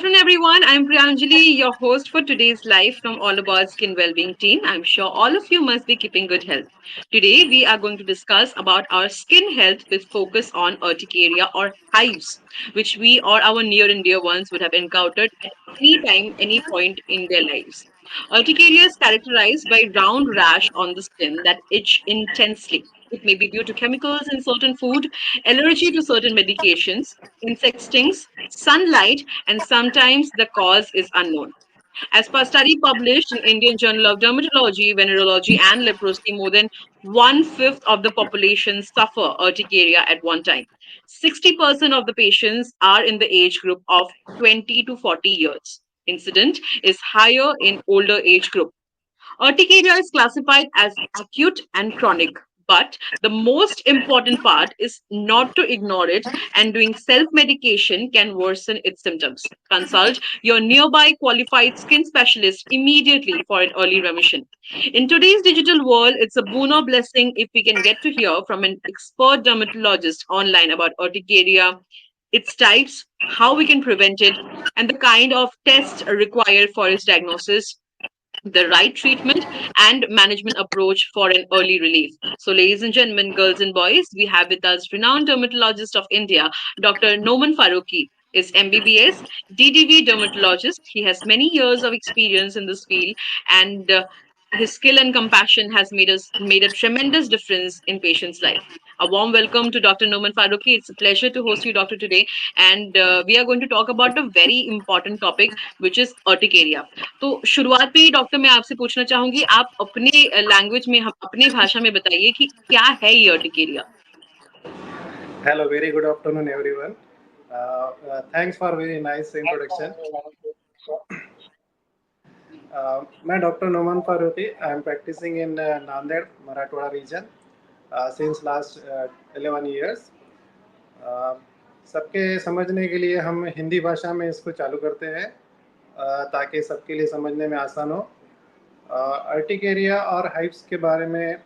afternoon, everyone. I'm Priyanjali, your host for today's live from All About Skin Wellbeing team. I'm sure all of you must be keeping good health. Today, we are going to discuss about our skin health with focus on urticaria or hives, which we or our near and dear ones would have encountered at any time, any point in their lives. Urticaria is characterized by round rash on the skin that itch intensely. It may be due to chemicals in certain food, allergy to certain medications, insect stings, sunlight, and sometimes the cause is unknown. As per a study published in Indian Journal of Dermatology, Venerology, and Leprosy, more than one-fifth of the population suffer urticaria at one time. 60% of the patients are in the age group of 20 to 40 years. Incident is higher in older age group. Urticaria is classified as acute and chronic, but the most important part is not to ignore it, and doing self medication can worsen its symptoms. Consult your nearby qualified skin specialist immediately for an early remission. In today's digital world, it's a boon or blessing if we can get to hear from an expert dermatologist online about urticaria, its types, how we can prevent it, and the kind of tests required for its diagnosis, the right treatment and management approach for an early relief. So, ladies and gentlemen, girls and boys, we have with us renowned dermatologist of India, Dr. Noman Faruqi. Is MBBS, DDV dermatologist. He has many years of experience in this field, and his skill and compassion has made a tremendous difference in patients' life. A warm welcome to Dr. Noman Faruqi. It's a pleasure to host you, Doctor, today, and we are going to talk about a very important topic, which is urticaria. तो शुरुआत में ही doctor मैं आपसे पूछना चाहूंगी, आप अपने language में अपने भाषा में बताइए कि क्या है ये urticaria. Hello, very good afternoon, everyone. Thanks for very nice introduction. मैं doctor Noman Farooqui. I am practising in Nanded Marathwada region since last 11 years. सबके समझने के लिए हम हिंदी भाषा में इसको चालू करते हैं ताकि सबके लिए समझने में आसान हो. अर्टिकेरिया और हाइव्स के बारे में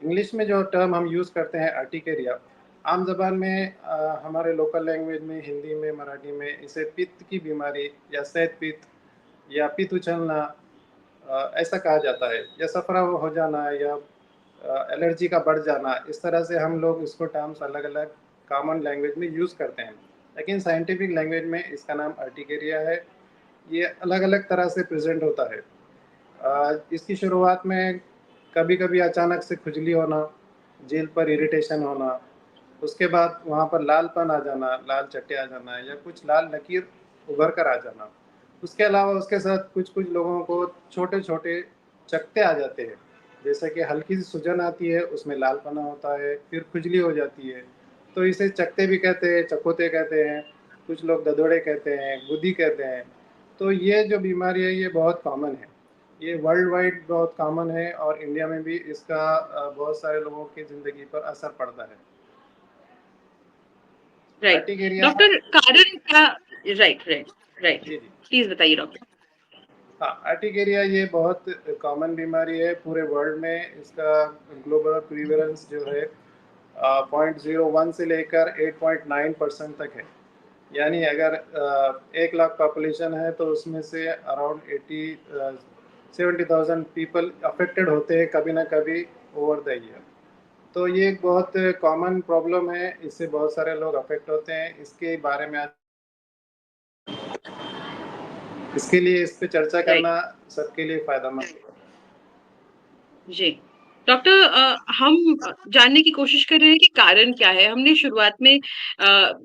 इंग्लिश में जो टर्म हम यूज़ करते हैं अर्टिकेरिया, आम ज़बान में हमारे लोकल लैंग्वेज में, हिंदी में, मराठी में इसे पित्त की बीमारी या शैद पित्त या पित्त उछलना ऐसा कहा जाता है, या सफरा हो जाना या एलर्जी का बढ़ जाना. इस तरह से हम लोग इसको टर्म्स अलग अलग कॉमन लैंग्वेज में यूज़ करते हैं, लेकिन साइंटिफिक लैंग्वेज में इसका नाम अर्टिकेरिया है. ये अलग अलग तरह से प्रेजेंट होता है. इसकी शुरुआत में कभी कभी अचानक से खुजली होना, जेल पर इरिटेशन होना, उसके बाद वहाँ पर लालपन आ जाना, लाल चट्टे आ जाना या कुछ लाल लकीर उभर कर आ जाना. उसके अलावा उसके साथ कुछ कुछ लोगों को छोटे छोटे चकत्ते आ जाते हैं, जैसे कि हल्की सी सूजन आती है, उसमें लालपना होता है, फिर खुजली हो जाती है. तो इसे चकत्ते भी कहते हैं, चकोते कहते हैं, कुछ लोग ददोड़े कहते हैं, गुदी कहते हैं. तो ये जो बीमारी है ये बहुत कॉमन है. ये वर्ल्ड वाइड बहुत कॉमन है और इंडिया में भी इसका बहुत सारे लोगों की ज़िंदगी पर असर पड़ता है. Right urticaria. डॉक्टर, कारण क्या? राइट राइट राइट, जी जी. प्लीज बताइए डॉक्टर। हाँ, अर्टिकेरिया ये बहुत कॉमन बीमारी है पूरे वर्ल्ड में. इसका ग्लोबल प्रीवेलेंस जो है 0.01 से लेकर 8.9% तक है. यानी अगर 1 लाख पॉपुलेशन है तो उसमें से अराउंड 70,000 पीपल अफेक्टेड होते हैं कभी ना कभी ओवर द ईयर. तो ये एक बहुत कॉमन प्रॉब्लम है, इससे बहुत सारे लोग अफेक्ट होते हैं. इसके बारे में इसके लिए इस पे चर्चा राइट करना सबके लिए फायदेमंद है. जी डॉक्टर, हम जानने की कोशिश कर रहे हैं कि कारण क्या है। हमने शुरुआत में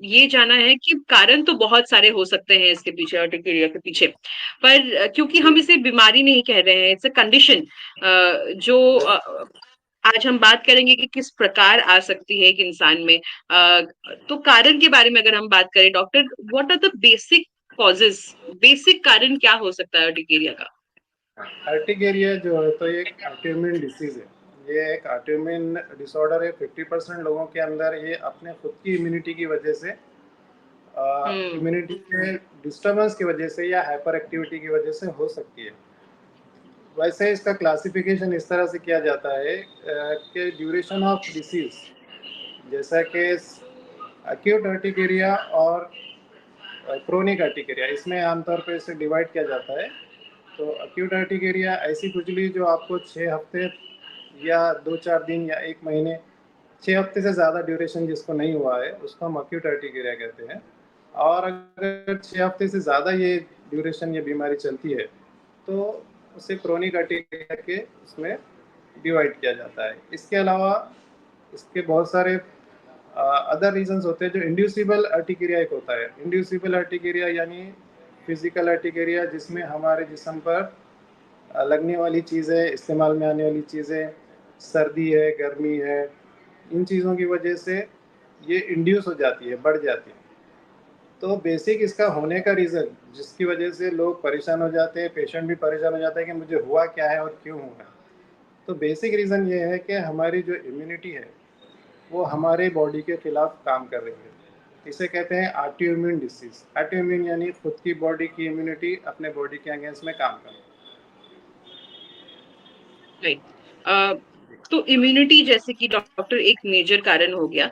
ये जाना है कि कारण तो बहुत सारे हो सकते हैं इसके पीछे, अर्टिकेरिया के पीछे, पर क्योंकि जी हम इसे बीमारी नहीं कह रहे हैं, इट्स अ कंडीशन जो आज हम बात करेंगे कि किस प्रकार आ सकती है एक इंसान में। तो कारण के बारे में अगर हम बात करें doctor, what are the basic causes, basic कारण क्या हो सकता है अर्टिकेरिया का? अर्टिकेरिया जो है तो ये एक ऑटोइम्यून डिसीज़ है. ये एक ऑटोइम्यून डिसऑर्डर है. 50% लोगों के अंदर ये अपने खुद की इम्यूनिटी की वजह से, हम्म। इम्यूनिटी के डिस्टर्बेंस की वजह से या हाइपर एक्टिविटी की वजह से हो सकती है. वैसे इसका क्लासिफिकेशन इस तरह से किया जाता है कि ड्यूरेशन ऑफ डिसीज, जैसा कि एक्यूट अर्टिकेरिया और क्रोनिक अर्टिकेरिया, इसमें आमतौर पे इसे डिवाइड किया जाता है। तो एक्यूट अर्टिकेरिया ऐसी खुजली जो आपको 6 हफ्ते या 2-4 दिन या 1 महीने, 6 हफ्ते से ज़्यादा ड्यूरेशन जिसको नहीं हुआ है उसको हम एक्यूट अर्टिकेरिया कहते हैं। और अगर 6 हफ्ते से ज़्यादा ये ड्यूरेशन ये बीमारी चलती है तो उसे क्रोनिक अर्टिकेरिया के उसमें डिवाइड किया जाता है। इसके अलावा इसके बहुत सारे अदर रीजंस होते हैं। जो इंड्यूसिबल अर्टिकेरिया एक होता है। इंड्यूसिबल अर्टिकेरिया यानी फिजिकल अर्टिकेरिया जिसमें हमारे जिस्म पर लगने वाली चीज़ें, इस्तेमाल में आने वाली चीज़ें, सर्दी है, गर्मी है, इन चीज़ों की वजह से ये इंड्यूस हो जाती है, बढ़ जाती है। तो बेसिक इसका होने का रीज़न जिसकी वजह से लोग परेशान हो जाते हैं, पेशेंट भी परेशान हो जाता है कि मुझे हुआ क्या है और क्यों हुआ है। तो बेसिक रीज़न ये है कि हमारी जो इम्यूनिटी है वो हमारे बॉडी के खिलाफ काम कर रही है। इसे कहते हैं auto immune disease. Auto immune यानी खुद की बॉडी की इम्यूनिटी अपने बॉडी के अगेंस्ट में काम करना। राइट। तो इम्यूनिटी जैसे कि डॉक्टर एक मेजर कारण हो गया।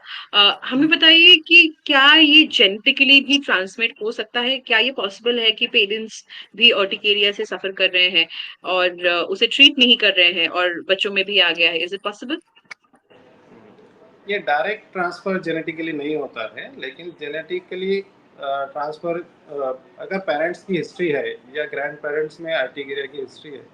हमें बताइए कि क्या ये जेनेटिकली भी ट्रांसमिट हो सकता है? क्या ये पॉसिबल है कि पेरेंट्स भी अर्टिकेरिया से सफर कर रहे हैं और उसे ट्रीट नहीं कर रहे हैं और बच्चों में भी आ गया है? Is it possible? ये डायरेक्ट ट्रांसफ़र जेनेटिकली नहीं होता है, लेकिन जेनेटिकली ट्रांसफ़र अगर पेरेंट्स की हिस्ट्री है या ग्रैंड पेरेंट्स में अर्टिकेरिया की हिस्ट्री है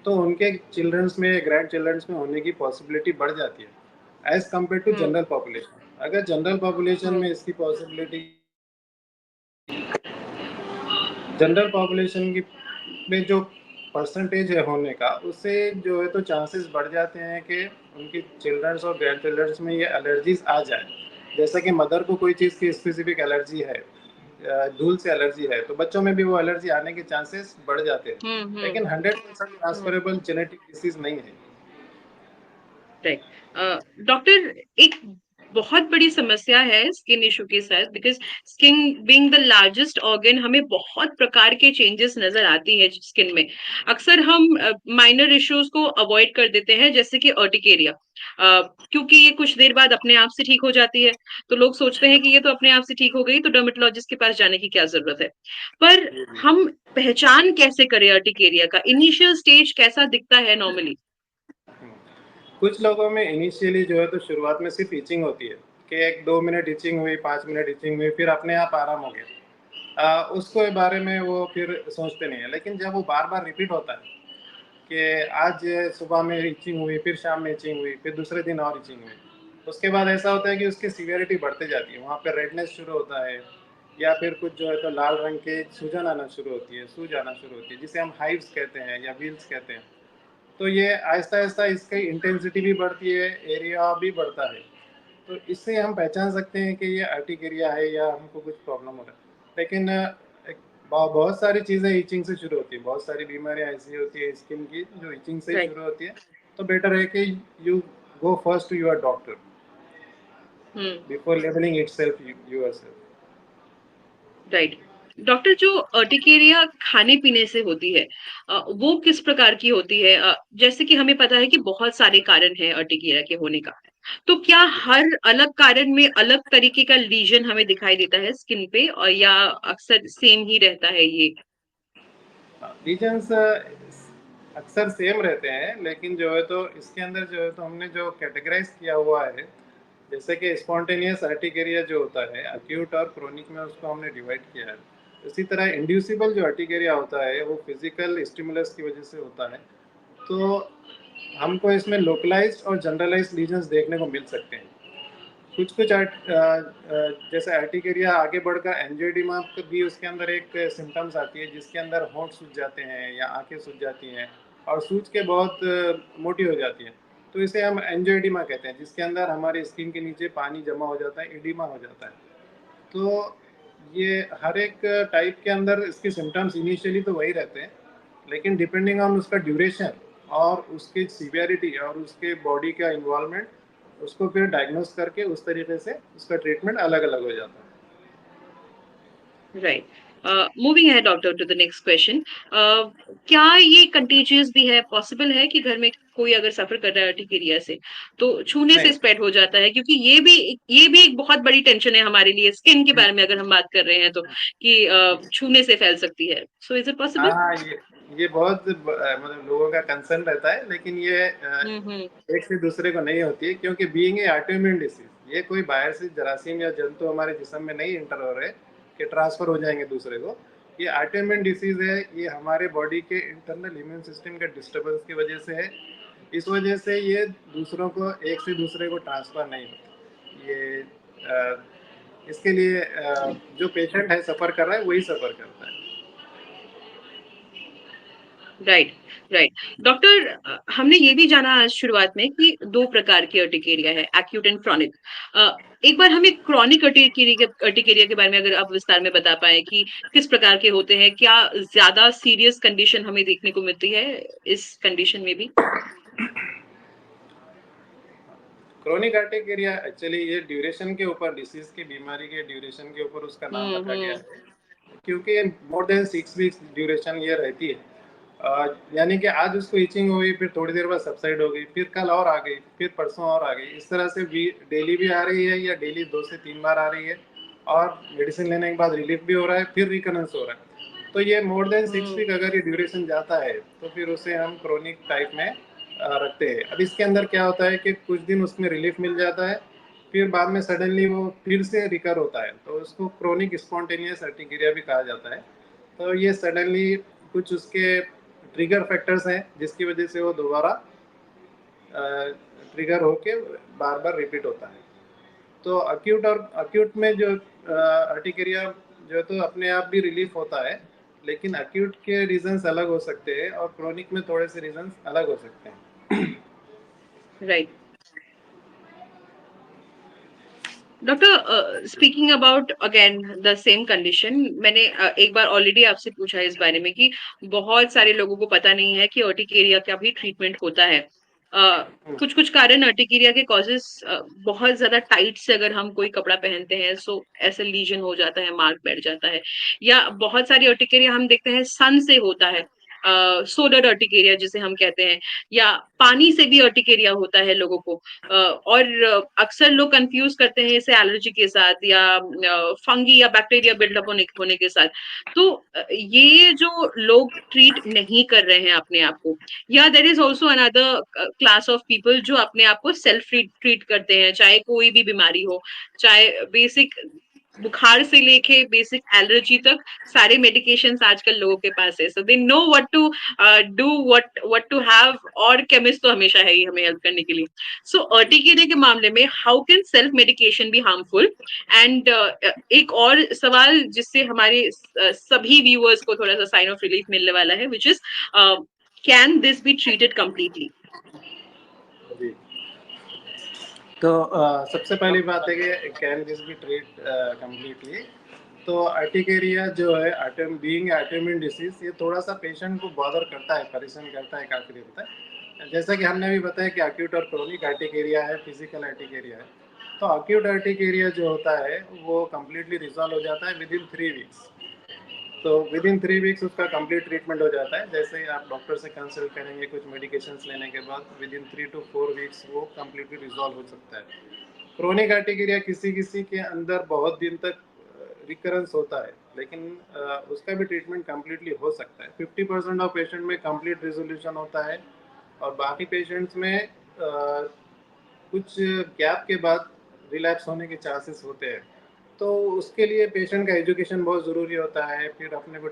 तो उनके चिल्ड्रंस में, ग्रैंड चिल्ड्रंस में होने की पॉसिबिलिटी बढ़ जाती है as compare to um, general population. अगर जनरल पॉपुलेशन हुँ, में इसकी पॉसिबिलिटी, जनरल पॉपुलेशन की में जो परसेंटेज है होने का, उससे जो है तो चांसेस बढ़ जाते हैं कि उनकी चिल्ड्रंस और ग्रैंड चिल्ड्रंस में ये एलर्जीज आ जाए। जैसा कि मदर को कोई चीज़ की स्पेसिफिक एलर्जी है, धूल से एलर्जी है, तो बच्चों में भी वो एलर्जी आने के चांसेस बढ़ जाते हैं। हुँ, हुँ, लेकिन 100% हुँ। ट्रांसफरेबल जेनेटिक डिसीज नहीं है। राइट। डॉक्टर, एक बहुत बड़ी समस्या है स्किन इशू के साथ, because skin being the largest organ हमें बहुत प्रकार के चेंजेस नजर आती है स्किन में। अक्सर हम माइनर इश्यूज को अवॉइड कर देते हैं जैसे कि अर्टिकेरिया, क्योंकि ये कुछ देर बाद अपने आप से ठीक हो जाती है। तो लोग सोचते हैं कि ये तो अपने आप से ठीक हो गई तो डर्मेटोलॉजिस्ट के पास जाने की क्या जरूरत है। पर जी, जी। हम पहचान कैसे करें अर्टिकेरिया का? इनिशियल स्टेज कैसा दिखता है नॉर्मली? हुँ। कुछ लोगों में इनिशियली जो है तो शुरुआत में सिर्फ़ इचिंग होती है कि 1-2 मिनट इचिंग हुई, 5 मिनट इचिंग हुई, फिर अपने आप आराम हो गया। उसके बारे में वो फिर सोचते नहीं हैं। लेकिन जब वो बार-बार रिपीट होता है कि आज सुबह में इचिंग हुई, फिर शाम में इचिंग हुई, फिर दूसरे दिन और इचिंग हुई। उसके बाद ऐसा होता है कि उसकी सीवियरिटी बढ़ते जाती है। वहाँ पे रेडनेस शुरू होता है या फिर कुछ जो है तो लाल रंग के सूजन आना शुरू होती है, सूज आना शुरू होती है, जिसे हम हाइव्स कहते हैं या व्हील्स कहते हैं। तो ये आहिस्ता-आहिस्ता इसकी इंटेंसिटी भी बढ़ती है, एरिया भी बढ़ता है। तो इससे हम पहचान सकते हैं कि ये अर्टिकेरिया है या हमको कुछ प्रॉब्लम हो रहा है। लेकिन एक बहुत सारी चीज़ें इचिंग से शुरू होती हैं। बहुत सारी बीमारियाँ ऐसी होती है स्किन की जो इचिंग से ही राइट। शुरू होती है। तो बेटर है कि you go first to your doctor hmm. Before labelling itself yourself. Right. Doctor, जो अर्टिकेरिया खाने पीने से होती है, वो किस प्रकार की होती है? जैसे कि हमें पता है कि बहुत सारे कारण हैं अर्टिकेरिया के होने का। तो क्या हर अलग कारण में अलग तरीके का लीजन हमें दिखाई देता है स्किन पे, और या अक्सर सेम ही रहता है ये? रीजन्स अक्सर सेम रहते हैं, लेकिन जो है तो इसके अंदर जो है तो हमने जो कैटेगराइज किया हुआ है, जैसे कि स्पॉन्टेनियस अर्टिकेरिया जो होता है अक्यूट और क्रोनिक में उसको हमने डिवाइड किया है। इसी तरह इंड्यूसिबल जो अर्टिकेरिया होता है वो फिजिकल स्टिमुलस की वजह से होता है। तो हमको इसमें लोकलाइज्ड और जनरलाइज्ड लीजन्स देखने को मिल सकते हैं। कुछ-कुछ जैसे अर्टिकेरिया आगे बढ़कर एंजियोएडिमा भी उसके अंदर एक सिम्पटम्स आती है जिसके अंदर होंठ सूज जाते हैं या आँखें सूज जाती हैं और सूज के बहुत मोटी हो जाती हैं। तो इसे हम एंजियोएडिमा कहते हैं जिसके अंदर हमारी स्किन के नीचे पानी जमा हो जाता है, एडिमा हो जाता है। तो ये हर एक टाइप के अंदर इसके सिम्पटम्स इनिशियली तो वही रहते हैं, लेकिन डिपेंडिंग ऑन उसका ड्यूरेशन और उसकी सीवियरिटी और उसके बॉडी का इन्वॉल्वमेंट, उसको फिर डायग्नोस करके उस तरीके से उसका ट्रीटमेंट अलग-अलग हो जाता है। राइट। मूविंग है doctor to the next question. क्या ये कंटेजियस भी है, पॉसिबल है कि घर में कोई अगर सफर कर रहा है अर्टिकेरिया से तो छूने से नहीं। स्प्रेड हो जाता है? क्योंकि ये भी एक बहुत बड़ी टेंशन है हमारे लिए, स्किन के बारे में अगर हम बात कर रहे हैं तो, कि छूने से फैल सकती है। सो इज इट हाँ पॉसिबल? हाँ, ये बहुत मतलब लोगों का कंसर्न रहता है, लेकिन ये हम्म। एक से दूसरे को नहीं होती है, क्योंकि बीइंग ए ऑटोइम्यून डिसीज, ये कोई बाहर से जरासीम या जंतु हमारे जिस्म में नहीं इंटर हो रहे कि ट्रांसफर हो जाएंगे दूसरे को। ये ऑटोइम्यून डिसीज है, ये हमारे बॉडी के इंटरनल इम्यून सिस्टम के डिस्टर्बेंस की वजह से है। इस वजह से ये दूसरों को एक से दूसरे को ट्रांसफर नहीं होता। ये इसके लिए जो पेशेंट है सफ़र कर रहा है वही सफ़र करता है। Right, right. डॉक्टर, हमने ये भी जाना आज शुरुआत में कि 2 प्रकार की अर्टिकेरिया है, एक्यूट एंड क्रॉनिक। एक बार हमें क्रॉनिक अर्टिकेरिया के बारे में अगर आप विस्तार में बता पाएँ कि किस प्रकार के होते हैं? क्या ज़्यादा सीरियस कंडीशन हमें देखने को मिलती है इस कंडीशन में भी? क्रोनिक अर्टिकेरिया एक्चुअली ये ड्यूरेशन के ऊपर, डिसीज की बीमारी के ड्यूरेशन के ऊपर उसका नाम हुँ, रखा गया हुँ। है, क्योंकि मोर देन 6 वीक्स ड्यूरेशन ये रहती है। यानी कि आज उसको इचिंग हो गई, फिर थोड़ी देर बाद सबसाइड हो गई, फिर कल और आ गई, फिर परसों और आ गई, इस तरह से भी डेली भी आ रही है या डेली 2 से 3 बार आ रही है, और मेडिसिन लेने के बाद रिलीफ भी हो रहा है, फिर रिकरेंस हो रहा है। तो ये मोर देन 6 वीक हुँ, अगर ये ड्यूरेशन जाता है तो फिर उसे हम क्रोनिक टाइप में रखते हैं। अब इसके अंदर क्या होता है कि कुछ दिन उसमें रिलीफ मिल जाता है, फिर बाद में सडनली वो फिर से रिकर होता है, तो उसको क्रोनिक स्पॉन्टेनियस अर्टिकेरिया भी कहा जाता है। तो ये सडनली कुछ उसके ट्रिगर फैक्टर्स हैं जिसकी वजह से वो दोबारा ट्रिगर होके बार बार रिपीट होता है। तो अक्यूट में जो अर्टिकेरिया जो है तो अपने आप भी रिलीफ होता है, लेकिन अक्यूट के रीजंस अलग हो सकते हैं और क्रोनिक में थोड़े से रीजंस अलग हो सकते हैं। Right. Doctor, speaking about again the same condition, मैंने एक बार ऑलरेडी आपसे पूछा इस बारे में कि बहुत सारे लोगों को पता नहीं है कि अर्टिकेरिया का भी ट्रीटमेंट होता है। कुछ कुछ कारण अर्टिकेरिया के कॉजेस, बहुत ज्यादा टाइट से अगर हम कोई कपड़ा पहनते हैं सो ऐसे लीजन हो जाता है, मार्क बैठ जाता है। या बहुत सारी अर्टिकेरिया हम देखते हैं सन से होता है, सोलर अर्टिकेरिया जिसे हम कहते हैं, या पानी से भी अर्टिकेरिया होता है लोगों को। और अक्सर लोग कंफ्यूज करते हैं इसे एलर्जी के साथ या फंगी या बैक्टीरिया बिल्डअप होने होने के साथ। तो ये जो लोग ट्रीट नहीं कर रहे हैं अपने आप को, या there is also another class of people जो अपने आप को सेल्फ ट्रीट करते हैं, चाहे कोई भी बीमारी हो, चाहे बेसिक बुखार से लेके बेसिक एलर्जी तक, सारे मेडिकेशंस आजकल लोगों के पास है, so they know what to do, what to have. और केमिस्ट तो हमेशा है ही हमें हेल्प करने के लिए। सो अर्टिकेरिया के मामले में how can self medication be harmful? And एक और सवाल जिससे हमारे सभी व्यूअर्स को थोड़ा सा साइन ऑफ रिलीफ मिलने वाला है, which is can this be treated completely? जी। तो सबसे पहली बात है कि can this be treat completely. तो अर्टिकेरिया जो है, बीइंग ऑटोइम्यून डिसीज, ये थोड़ा सा पेशेंट को बॉदर करता है, परेशान करता है काफ़ी दिन तक। जैसा कि हमने अभी बताया कि अक्यूट और क्रोनिक अर्टिकेरिया है, फिजिकल अर्टिकेरिया है। तो अक्यूट अर्टिकेरिया जो होता है वो कम्प्लीटली रिजॉल्व हो जाता है विद इन 3 वीक्स। तो विद इन 3 वीक्स उसका कंप्लीट ट्रीटमेंट हो जाता है। जैसे ही आप डॉक्टर से कंसल्ट करेंगे कुछ मेडिकेशंस लेने के बाद, विद इन 3 to 4 वीक्स वो कम्प्लीटली रिजॉल्व हो सकता है। क्रोनिक अर्टिकेरिया किसी किसी के अंदर बहुत दिन तक रिकरेंस होता है, लेकिन उसका भी ट्रीटमेंट कम्प्लीटली हो सकता है। 50% ऑफ पेशेंट में कंप्लीट रिजोल्यूशन होता है, और बाकी पेशेंट्स में कुछ गैप के बाद रिलैप्स होने के चांसेस होते हैं। तो उसके लिए पेशेंट का एजुकेशन बहुत ज़रूरी होता है। फिर अपने को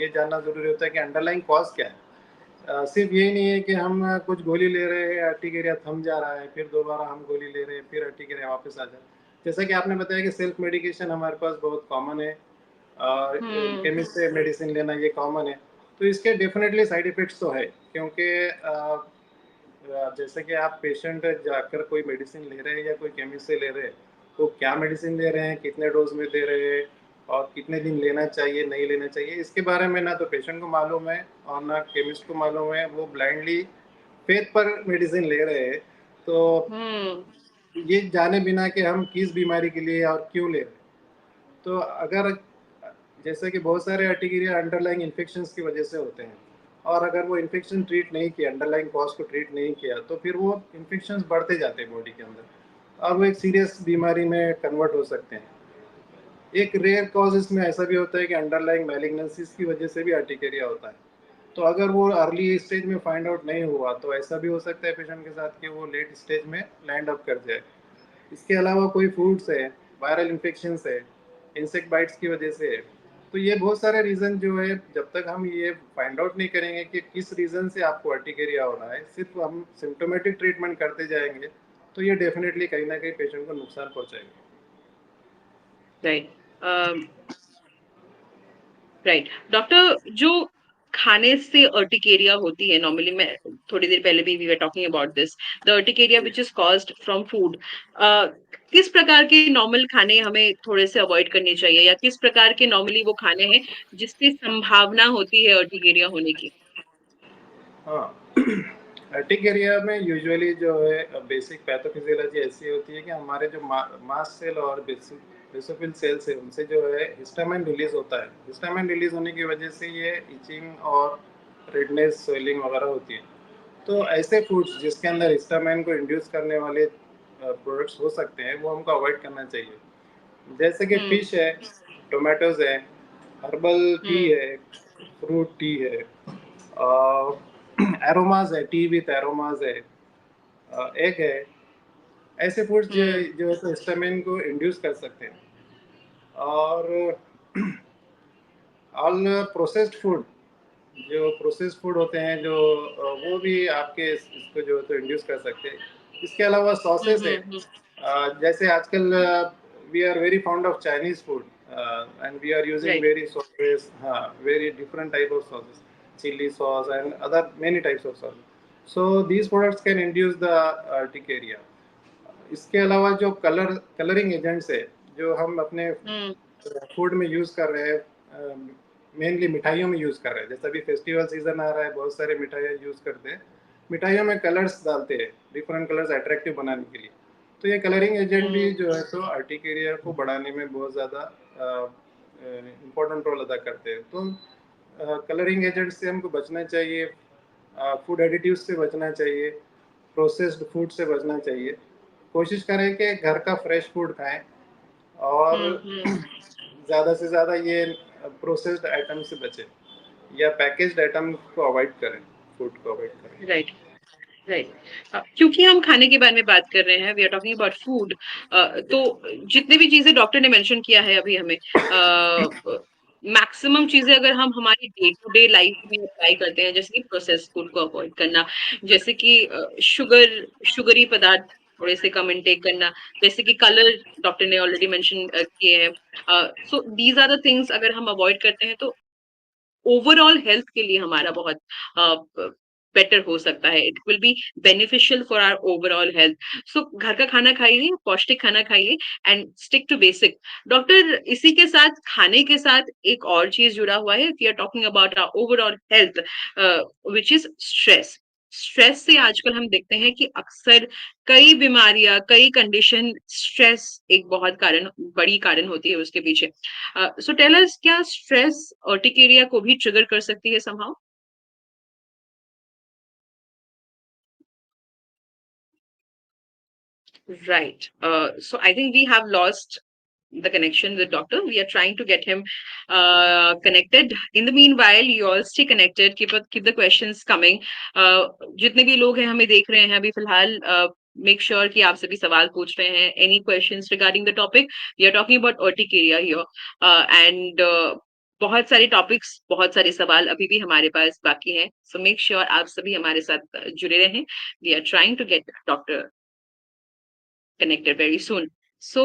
ये जानना ज़रूरी होता है कि अंडरलाइंग कॉज क्या है। सिर्फ यही नहीं है कि हम कुछ गोली ले रहे हैं, अर्टिकेरिया थम जा रहा है, फिर दोबारा हम गोली ले रहे हैं, फिर अर्टिकेरिया वापस आ जाए। जैसा कि आपने बताया कि सेल्फ मेडिकेशन हमारे पास बहुत कॉमन है, और हम्म। केमिस्ट से मेडिसिन लेना ये कॉमन है। तो इसके डेफिनेटली साइड इफ़ेक्ट्स तो है, क्योंकि जैसे कि आप पेशेंट जाकर कोई मेडिसिन ले रहे हैं या कोई केमिस्ट से ले रहे हैं, तो क्या मेडिसिन ले रहे हैं, कितने डोज में दे रहे हैं, और कितने दिन लेना चाहिए नहीं लेना चाहिए, इसके बारे में ना तो पेशेंट को मालूम है और ना केमिस्ट को मालूम है। वो ब्लाइंडली फेथ पर मेडिसिन ले रहे हैं। तो हम्म। ये जाने बिना कि हम किस बीमारी के लिए और क्यों ले रहे हैं। तो अगर जैसे कि बहुत सारे अर्टिकेरिया अंडरलाइंग इन्फेक्शंस की वजह से होते हैं, और अगर वो इन्फेक्शन ट्रीट नहीं किया, अंडरलाइंग कॉज को ट्रीट नहीं किया, तो फिर वो इन्फेक्शंस बढ़ते जाते हैं बॉडी के अंदर और वो एक सीरियस बीमारी में कन्वर्ट हो सकते हैं। एक रेयर कॉजेस में ऐसा भी होता है कि अंडरलाइंग मैलिग्नेंसीज की वजह से भी अर्टिकेरिया होता है। तो अगर वो अर्ली स्टेज में फाइंड आउट नहीं हुआ तो ऐसा भी हो सकता है पेशेंट के साथ कि वो लेट स्टेज में लैंड अप कर जाए। इसके अलावा कोई फूड्स है, वायरल इन्फेक्शंस है, इंसेक्ट बाइट्स की वजह से है। तो ये बहुत सारे रीज़न जो है, जब तक हम ये फाइंड आउट नहीं करेंगे कि किस रीज़न से आपको अर्टिकेरिया हो रहा है, सिर्फ हम सिम्टोमेटिक ट्रीटमेंट करते जाएंगे, तो ये डेफिनेटली कहीं ना कहीं पेशेंट को नुकसान पहुंचाएंगे। राइट। राइट डॉक्टर, जो खाने से अर्टिकेरिया होती है नॉर्मली, मैं थोड़ी देर पहले भी we were talking about this, the urticaria जी। Which is caused from food. किस प्रकार के नॉर्मल खाने हमें थोड़े से अवॉइड करने चाहिए, या किस प्रकार के नॉर्मली वो खाने हैं जिससे संभावना होती है अर्टिकेरिया होने की? हाँ। अर्टिकेरिया में यूजुअली जो है बेसिक पैथोफिजियोलॉजी ऐसी होती है कि हमारे जो मास्ट सेल और बेसोफिल सेल्स है, उनसे जो है हिस्टामाइन रिलीज होता है। हिस्टामाइन रिलीज होने की वजह से ये इचिंग और रेडनेस, स्वेलिंग वगैरह होती है। तो ऐसे फूड्स जिसके अंदर हिस्टामाइन को इंड्यूस करने वाले प्रोडक्ट्स हो सकते हैं, वो हमको अवॉइड करना चाहिए। जैसे कि हम्म। फिश है, टोमेटोज है, हर्बल टी हम्म। है, फ्रूट टी है, एरोमाज है, टी विथ एरोमाज है, एग है। ऐसे फूड्स जो हम्म। जो है तो हिस्टामिन को इंड्यूस कर सकते हैं। और ऑल प्रोसेस्ड फूड, जो प्रोसेस्ड फूड होते हैं जो वो भी आपके इसको जो है तो इंड्यूस कर सकते हैं। इसके अलावा सॉसेस है। हम्म। जैसे आजकल we are very found of Chinese food and we are using right. Very sauces, हाँ, very different type of sauces, chilli sauce and other many types of sauce. So these products can induce the urticaria. इसके अलावा जो colouring agents है, जो हम अपने हम्म। Food में use कर रहे हैं, मेनली मिठाइयों में यूज़ कर रहे हैं। जैसे अभी फेस्टिवल सीजन आ रहा है, बहुत सारे मिठाइयाँ यूज़ करते हैं। मिठाइयों में कलर्स डालते हैं, डिफरेंट कलर्स अट्रैक्टिव बनाने के लिए। तो ये कलरिंग एजेंट भी हम्म। जो है तो अर्टिकेरिया को बढ़ाने में बहुत ज़्यादा इम्पोर्टेंट रोल अदा करते हैं। तो कलरिंग एजेंट से हमको बचना चाहिए, फूड एडिटिव से बचना चाहिए, प्रोसेस्ड फूड से बचना चाहिए। कोशिश करें कि घर का फ्रेश फूड खाएं, और हम्म। ज़्यादा से ज़्यादा ये प्रोसेस्ड आइटम से बचें, या पैकेज्ड आइटम को अवॉइड करें, फूड को अवॉइड करें। राइट। राइट। क्योंकि हम खाने के बारे में बात कर रहे हैं, we are talking about food. तो जितनी भी चीजें डॉक्टर ने मेंशन किया है अभी हमें, मैक्सिमम चीजें अगर हम हमारी डे टू डे लाइफ में अप्लाई करते हैं, जैसे कि प्रोसेस फूड को अवॉइड करना, जैसे कि शुगरी पदार्थ थोड़े से कम इंटेक करना, जैसे कि कलर डॉक्टर ने ऑलरेडी मेंशन किए हैं। So these are the things अगर हम अवॉइड करते हैं तो ओवरऑल हेल्थ के लिए हमारा बहुत बेटर हो सकता है। It will be beneficial for our overall health. So घर का खाना खाइए, पौष्टिक खाना खाइए, and stick to basic. Doctor, इसी के साथ खाने के साथ एक और चीज जुड़ा हुआ है। We are talking about our overall health, which is stress. Stress से आजकल हम देखते हैं कि अक्सर कई बीमारियां, कई कंडीशन, स्ट्रेस एक बहुत बड़ी कारण होती है उसके पीछे। सो टेल अस, क्या स्ट्रेस अर्टिकेरिया को भी ट्रिगर कर सकती है somehow? Right. So I think we have lost the connection with doctor. We are trying to get him connected. In the meanwhile, you all stay connected. Keep the questions coming. जितने भी लोग हैं हमें देख रहे हैं अभी फिलहाल, make sure कि आप सभी सवाल पूछ रहे हैं. Any questions regarding the topic? We are talking about urticaria here, and बहुत सारे टॉपिक्स, बहुत सारे सवाल अभी भी हमारे पास बाकी हैं. So make sure आप सभी हमारे साथ जुड़े रहें. We are trying to get Dr. connected very soon. So,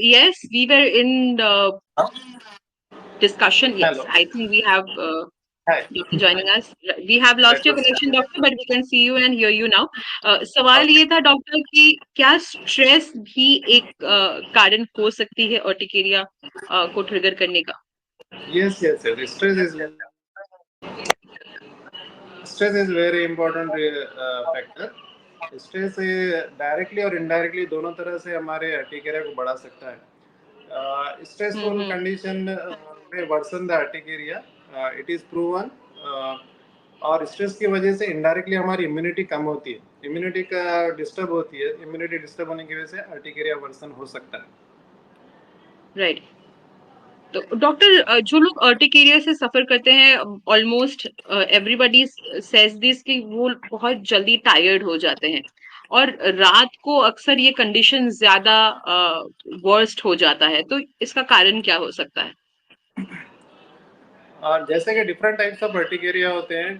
yes, we were in the discussion. Yes, hello. I think we have hi. Doctor joining us. We have lost your network. connection, Doctor, but we can see you and hear you now. सवाल okay. ये था doctor कि क्या stress भी एक कारण हो सकती है अर्टिकेरिया को ट्रिगर करने का? Yes, yes, yes. Stress is very important factor. Stress directly और इनडायरेक्टली दोनों तरह से हमारे अर्टिकेरिया को बढ़ा सकता है। Stressful hmm. Condition may worsen the urticaria. It is proven. और स्ट्रेस की वजह से इनडायरेक्टली हमारी इम्यूनिटी कम होती है, इम्यूनिटी का डिस्टर्ब होती है, इम्यूनिटी डिस्टर्ब होने की वजह से अर्टिकेरिया वर्सन हो सकता है। राइट। तो डॉक्टर, जो लोग अर्टिकेरिया से सफर करते हैं, ऑलमोस्ट एवरीबॉडी सेज दिस कि वो बहुत जल्दी टायर्ड हो जाते हैं और रात को अक्सर ये कंडीशन ज्यादा वर्स्ट हो जाता है, तो इसका कारण क्या हो सकता है? और जैसे कि डिफरेंट टाइप्स ऑफ अर्टिकेरिया होते हैं,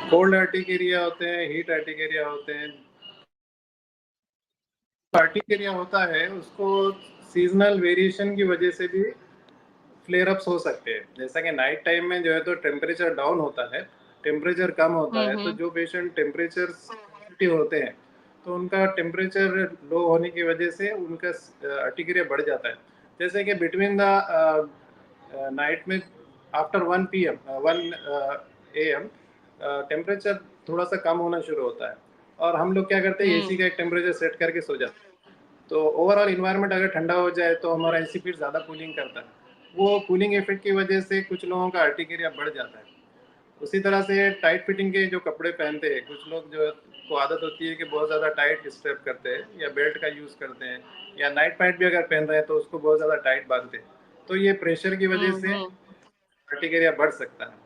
कोल्ड अर्टिकेरिया होते हैं, हीट अर्टिकेरिया होते हैं। अर्टिकेरिया होता है उसको सीजनल वेरिएशन की वजह से भी फ्लेयर अप्स हो सकते हैं। जैसा कि नाइट टाइम में जो है तो टेम्परेचर डाउन होता है, टेम्परेचर कम होता है, तो हम्म। जो पेशेंट टेम्परेचर सेंसिटिव होते हैं तो उनका टेम्परेचर लो होने की वजह से उनका अर्टिकेरिया बढ़ जाता है। जैसे कि बिटवीन द नाइट में आफ्टर 1 PM 1 AM टेम्परेचर थोड़ा सा कम होना शुरू होता है और हम लोग क्या करते हैं एसी हम्म। का एक टेम्परेचर सेट करके सो जाते हैं। तो ओवरऑल इन्वायरमेंट अगर ठंडा हो जाए तो हमारा एसी फिर ज़्यादा कूलिंग करता है। वो कूलिंग इफेक्ट की वजह से कुछ लोगों का अर्टिकेरिया बढ़ जाता है। उसी तरह से टाइट फिटिंग के जो कपड़े पहनते हैं, कुछ लोग जो को आदत होती है कि बहुत ज़्यादा टाइट स्ट्रैप करते हैं या बेल्ट का यूज़ करते हैं या नाइट पैंट भी अगर पहन रहे हैं तो उसको बहुत ज़्यादा टाइट बांधते हैं। तो ये प्रेशर की वजह से हम्म। अर्टिकेरिया बढ़ सकता है।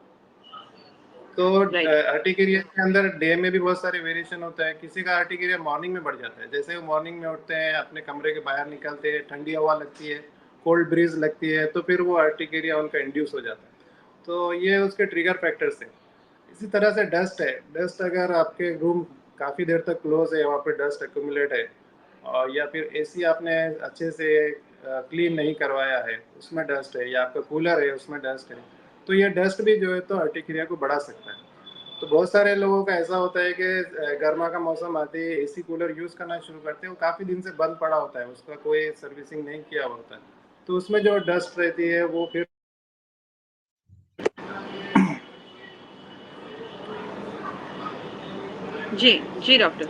तो राइट। अर्टिकेरिया के अंदर डे में भी बहुत सारे वेरिएशन होता है। किसी का अर्टिकेरिया मॉर्निंग में बढ़ जाता है, जैसे वो मॉर्निंग में उठते हैं, अपने कमरे के बाहर निकलते हैं, ठंडी हवा लगती है, कोल्ड ब्रीज लगती है, तो फिर वो अर्टिकेरिया उनका इंड्यूस हो जाता है। तो ये उसके ट्रिगर फैक्टर्स हैं। इसी तरह से डस्ट है, डस्ट अगर आपके रूम काफ़ी देर तक क्लोज है, वहाँ पे डस्ट एक्यूमुलेट है, और या फिर एसी आपने अच्छे से क्लीन नहीं करवाया है, उसमें डस्ट है, या आपका कूलर है उसमें डस्ट है, तो ये डस्ट भी जो है तो अर्टिकेरिया को बढ़ा सकता है। तो बहुत सारे लोगों का ऐसा होता है कि गर्मा का मौसम आते ही एसी कूलर यूज़ करना शुरू करते हैं, वो काफ़ी दिन से बंद पड़ा होता है, उसका कोई सर्विसिंग नहीं किया होता है, तो उसमें जो डस्ट रहती है वो फिर जी। जी डॉक्टर।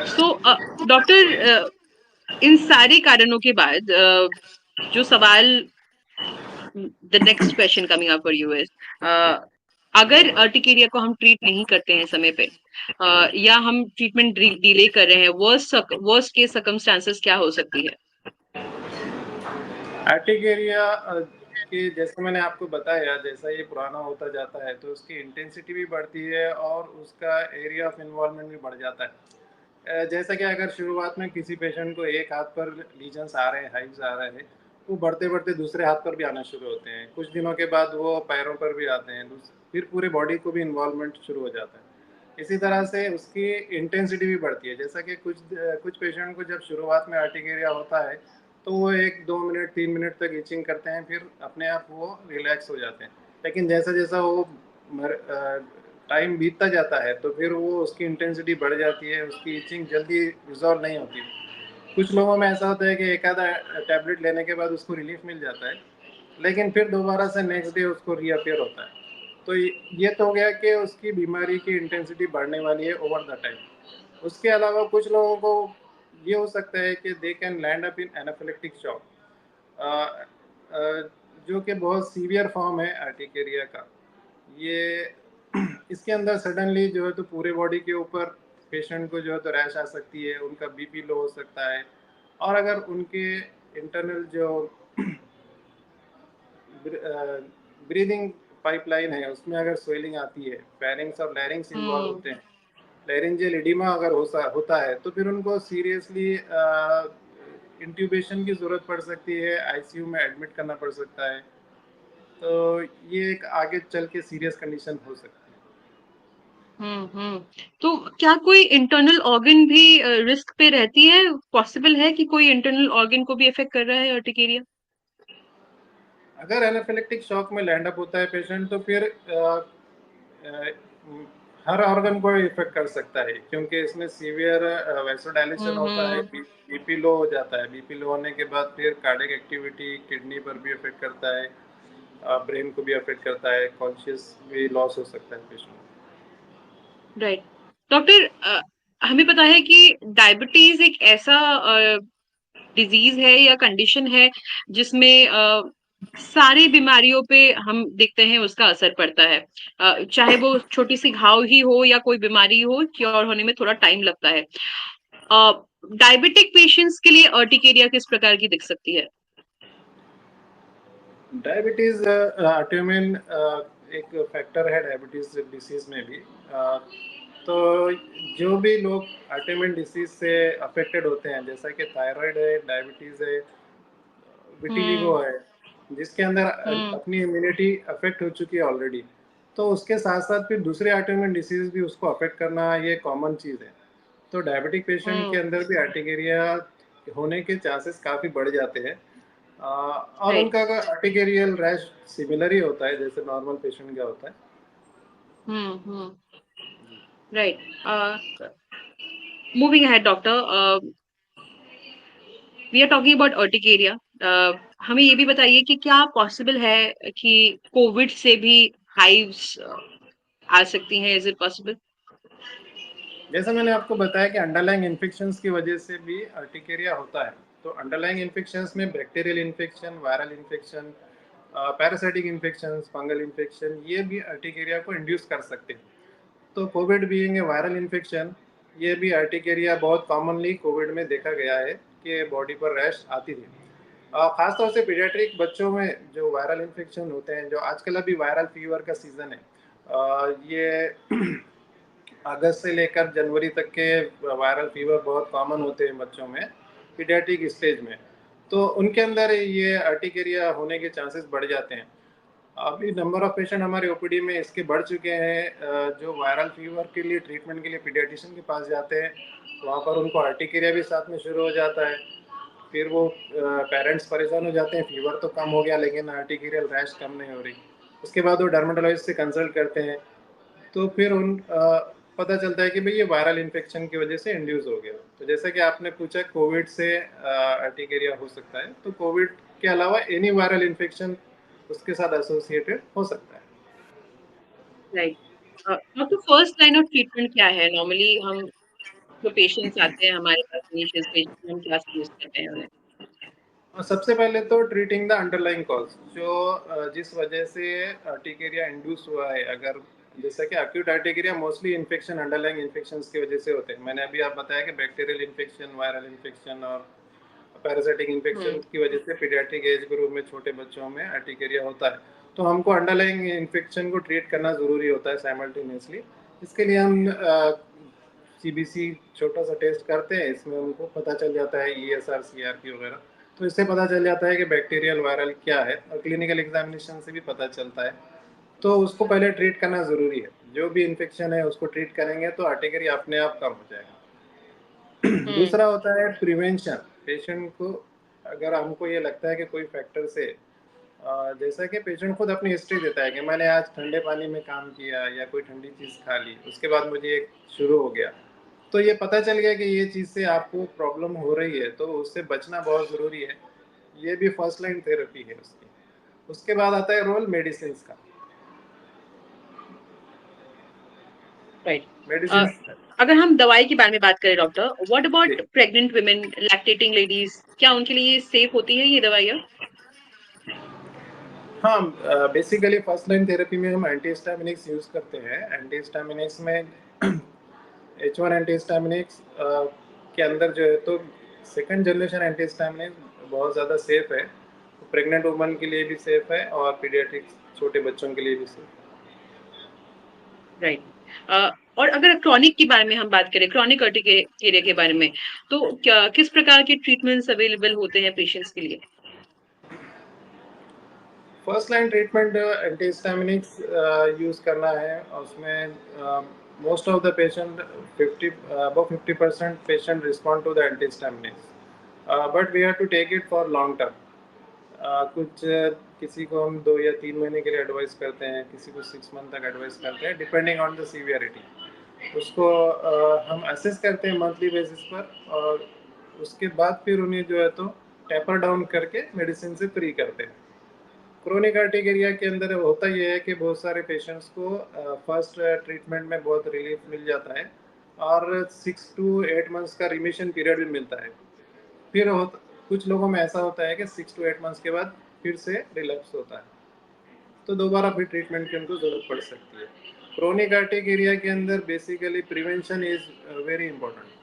सो डॉक्टर, इन सारे कारणों के बाद जो सवाल, the next question coming up for you is, अगर अर्टिकेरिया को हम ट्रीट नहीं करते हैं समय पे, या हम ट्रीटमेंट डिले कर रहे हैं, वर्स्ट केस सर्कमस्टांसेस क्या हो सकती है? आर्टिकेरिया कि जैसे मैंने आपको बताया, जैसा ये पुराना होता जाता है तो उसकी इंटेंसिटी भी बढ़ती है और उसका एरिया ऑफ इन्वॉल्वमेंट भी बढ़ जाता है। जैसा कि अगर शुरुआत में किसी पेशेंट को एक हाथ पर लीजन्स आ रहे हैं, हाइव्स आ रहे हैं, वो बढ़ते-बढ़ते दूसरे हाथ पर भी आना शुरू होते हैं। कुछ दिनों के बाद वो पैरों पर भी आते हैं, फिर पूरे बॉडी को भी इन्वॉल्वमेंट शुरू हो जाता है। इसी तरह से उसकी इंटेंसिटी भी बढ़ती है। जैसा कि कुछ पेशेंट को जब शुरुआत में अर्टिकेरिया होता है, तो वो 1-2 मिनट, 3 मिनट तक इचिंग करते हैं, फिर अपने आप वो रिलैक्स हो जाते हैं। लेकिन जैसा-जैसा वो टाइम बीतता जाता है, तो फिर वो उसकी इंटेंसिटी बढ़ जाती है, उसकी इचिंग जल्दी रिज़ॉल्व नहीं होती। कुछ लोगों में ऐसा होता है कि एक आधा टैबलेट लेने के बाद उसको रिलीफ़ मिल जाता है, लेकिन फिर दोबारा से नेक्स्ट डे उसको रीअपीयर होता है। तो ये तो हो गया कि उसकी बीमारी की इंटेंसिटी बढ़ने वाली है ओवर द टाइम। उसके अलावा कुछ लोगों को ये हो सकता है कि they can land up in anaphylactic shock, uh, uh, जो कि बहुत सीवियर फॉर्म है अर्टिकेरिया का। ये इसके अंदर सडनली जो है तो पूरे बॉडी के ऊपर पेशेंट को जो है तो रैश आ सकती है, उनका बीपी लो हो सकता है, और अगर उनके इंटरनल जो ब्रीदिंग पाइपलाइन है उसमें अगर स्वेलिंग आती है, फेरिंग्स और लैरिंग्स इन्वॉल्व हम्म। होते हैं, लैरिंजियल एडिमा अगर होता है, तो फिर उनको सीरियसली इंट्यूबेशन की ज़रूरत पड़ सकती है, आईसीयू में एडमिट करना पड़ सकता है। तो ये एक आगे चल के सीरियस कंडीशन हो सकती है। हम्म। तो क्या कोई इंटरनल ऑर्गन भी रिस्क पे रहती है? पॉसिबल है कि कोई इंटरनल ऑर्गन को भी इफेक्ट कर रहा है अर्टिकेरिया? अगर एनाफिलेक्टिक शॉक में लैंड अप होता है पेशेंट, तो फिर अ, हर ऑर्गन को इफेक्ट कर सकता है, क्योंकि इसमें सीवियर वैसोडाइलेशन होता है, हम्म। बीपी लो हो जाता है, बीपी लो होने के बाद फिर कार्डियक एक्टिविटी किडनी पर भी इफेक्ट करता है, ब्रेन को भी अफेक्ट करता है, कॉन्शियस भी लॉस हो सकता है पेशेंट को। राइट। डॉक्टर, हमें पता है कि डायबिटीज एक ऐसा डिजीज है या कंडीशन है जिसमें सारी बीमारियों पे हम देखते हैं उसका असर पड़ता है। चाहे वो छोटी सी घाव ही हो या कोई बीमारी हो, क्योर होने में थोड़ा टाइम लगता है। डायबिटिक पेशेंट्स के लिए अर्टिकेरिया किस प्रकार की दिख सकती है? डायबिटीज ऑटोइम्यून एक फैक्टर है डायबिटीज डिसीज में भी। तो जो भी लोग ऑटोइम्यून डिसीज से अफेक्टेड होते हैं, जैसा कि थायराइड है, डायबिटीज है, विटिलिगो हुँ, है, जिसके अंदर हुँ, अपनी इम्यूनिटी अफेक्ट हो चुकी है ऑलरेडी, तो उसके साथ साथ फिर दूसरे ऑटोइम्यून डिसीज भी उसको अफेक्ट करना ये कॉमन चीज़ है। तो डायबिटिक पेशेंट के हुँ, अंदर भी अर्टिकेरिया होने के चांसेस काफ़ी बढ़ जाते हैं। और राइट। उनका अर्टिकेरियल रैश सिमिलर ही होता है जैसे नॉर्मल पेशेंट का होता है। Hmm, hmm, right. Moving ahead doctor, we are talking about urticaria. हमें ये भी बताइए कि क्या पॉसिबल है कि कोविड से भी हाइव्स आ सकती हैं? Is it possible? जैसा मैंने आपको बताया कि अंडरलाइंग इन्फेक्शंस की वजह से भी अर्टिकेरिया होता है। तो अंडरलाइंग इन्फेक्शंस में bacterial infection, viral infection, parasitic infection, fungal infection, ये भी अर्टिकेरिया को इंड्यूस कर सकते हैं। तो Covid being a viral infection, ये भी अर्टिकेरिया बहुत कॉमनली कोविड में देखा गया है कि बॉडी पर रैश आती थी। खासतौर से पीडियाट्रिक बच्चों में जो वायरल इन्फेक्शन होते हैं, जो आजकल अभी वायरल फीवर का सीज़न है, ये अगस्त से लेकर जनवरी तक के वायरल फीवर बहुत कॉमन होते हैं बच्चों में, पीडियाट्रिक स्टेज में। तो उनके अंदर ये अर्टिकेरिया होने के चांसेस बढ़ जाते हैं। अभी नंबर ऑफ पेशेंट हमारे ओपीडी में इसके बढ़ चुके हैं, जो वायरल फीवर के लिए ट्रीटमेंट के लिए पीडियाट्रिशियन के पास जाते हैं, वहाँ पर उनको अर्टिकेरिया भी साथ में शुरू हो जाता है। फिर वो पेरेंट्स परेशान हो जाते हैं, फीवर तो कम हो गया लेकिन आर्टिकेरियल रैश कम नहीं हो रही। उसके बाद वो डर्मेटोलॉजिस्ट से कंसल्ट करते हैं, तो फिर पता चलता है कि भाई ये वायरल इन्फेक्शन की वजह से इंड्यूस हो गया। तो जैसा कि आपने पूछा कोविड से आर्टिकेरिया हो सकता है, तो कोविड के अलावा एनी वायरल इन्फेक्शन उसके साथ एसोसिएटेड हो सकता है। Right. Doctor, first line of treatment क्या है? नॉर्मली हम जो पेशेंट्स आते हैं हमारे पास, इनिशियल स्टेज में हम क्या सजेस्ट करते हैं उन्हें? और सबसे पहले तो ट्रीटिंग द अंडरलाइंग कॉज, जो जिस वजह से अर्टिकेरिया इंड्यूस हुआ है। अगर जैसा कि acute urticaria mostly infection, underlying infections की वजह से होते हैं। मैंने अभी आप बताया कि बैक्टीरियल इन्फेक्शन, वायरल इन्फेक्शन और पैरासाइटिक इन्फेक्शन हुँ, की वजह से पीडियाट्रिक एज ग्रुप में छोटे बच्चों में अर्टिकेरिया होता है। तो हमको अंडरलाइंग इन्फेक्शन को ट्रीट करना ज़रूरी होता है साइमल्टेनियसली। इसके लिए हम सीबीसी छोटा सा टेस्ट करते हैं, इसमें उनको पता चल जाता है ईएसआर, सीआरपी वगैरह। तो इससे पता चल जाता है कि बैक्टीरियल वायरल क्या है, और क्लिनिकल एग्जामिनेशन से भी पता चलता है। तो उसको पहले ट्रीट करना ज़रूरी है। जो भी इन्फेक्शन है उसको ट्रीट करेंगे तो अर्टिकेरिया अपने आप कम हो जाएगा। हुँ, दूसरा होता है प्रिवेंशन। पेशेंट को, अगर हमको ये लगता है कि कोई फैक्टर से, जैसा कि पेशेंट खुद अपनी हिस्ट्री देता है कि मैंने आज ठंडे पानी में काम किया या कोई ठंडी चीज़ खा ली, उसके बाद मुझे एक शुरू हो गया, तो ये पता चल गया कि ये चीज़ से आपको प्रॉब्लम हो रही है, तो उससे बचना बहुत ज़रूरी है। ये भी फर्स्ट लाइन थेरेपी है उसकी। उसके बाद आता है रोल मेडिसिन का। राइट। Uh, medicine. अगर हम दवाई के बारे में बात करें डॉक्टर, व्हाट जी। About pregnant women, lactating ladies, क्या उनके लिए सेफ होती है ये दवाइयाँ? हाँ, बेसिकली फर्स्ट लाइन थेरेपी में हम एंटीहिस्टामिनिक्स यूज़ करते हैं। एंटीहिस्टामिनिक्स में H1 एंटीहिस्टामिनिक्स के अंदर जो है, तो सेकंड जनरेशन एंटीहिस्टामिनिक्स बहुत ज़्यादा सेफ है। प्रेग्नेंट वुमन के लिए भी सेफ है और पीडियाट्रिक छोटे बच्चों के लिए भी सेफ है। राइट। और अगर क्रॉनिक के बारे में हम बात करें, क्रॉनिक अर्टिकेरिया के बारे में, तो क्या किस प्रकार के ट्रीटमेंट्स अवेलेबल होते हैं पेशेंट्स के लिए? First line treatment antihistaminics use करना है, और उसमें most of the patient 50 above 50% patient respond to the antihistaminics, but we have to take it for long term. कुछ किसी को हम 2 या 3 महीने के लिए एडवाइस करते हैं, किसी को 6 मंथ तक एडवाइस करते हैं, डिपेंडिंग ऑन द सीवियरिटी। उसको हम असेस करते हैं मंथली बेसिस पर, और उसके बाद फिर उन्हें जो है तो टेपर डाउन करके मेडिसिन से फ्री करते हैं। क्रोनिक अर्टिकेरिया के अंदर होता ये है कि बहुत सारे पेशेंट्स को फर्स्ट ट्रीटमेंट में बहुत रिलीफ मिल जाता है और 6 to 8 मंथ्स का रिमिशन पीरियड भी मिलता है। फिर कुछ लोगों में ऐसा होता है कि 6 to 8 मंथ्स के बाद फिर से रिलैप्स होता है, तो दोबारा फिर ट्रीटमेंट की उनको ज़रूरत पड़ सकती है। क्रोनिक अर्टिकेरिया के अंदर basically prevention is very important.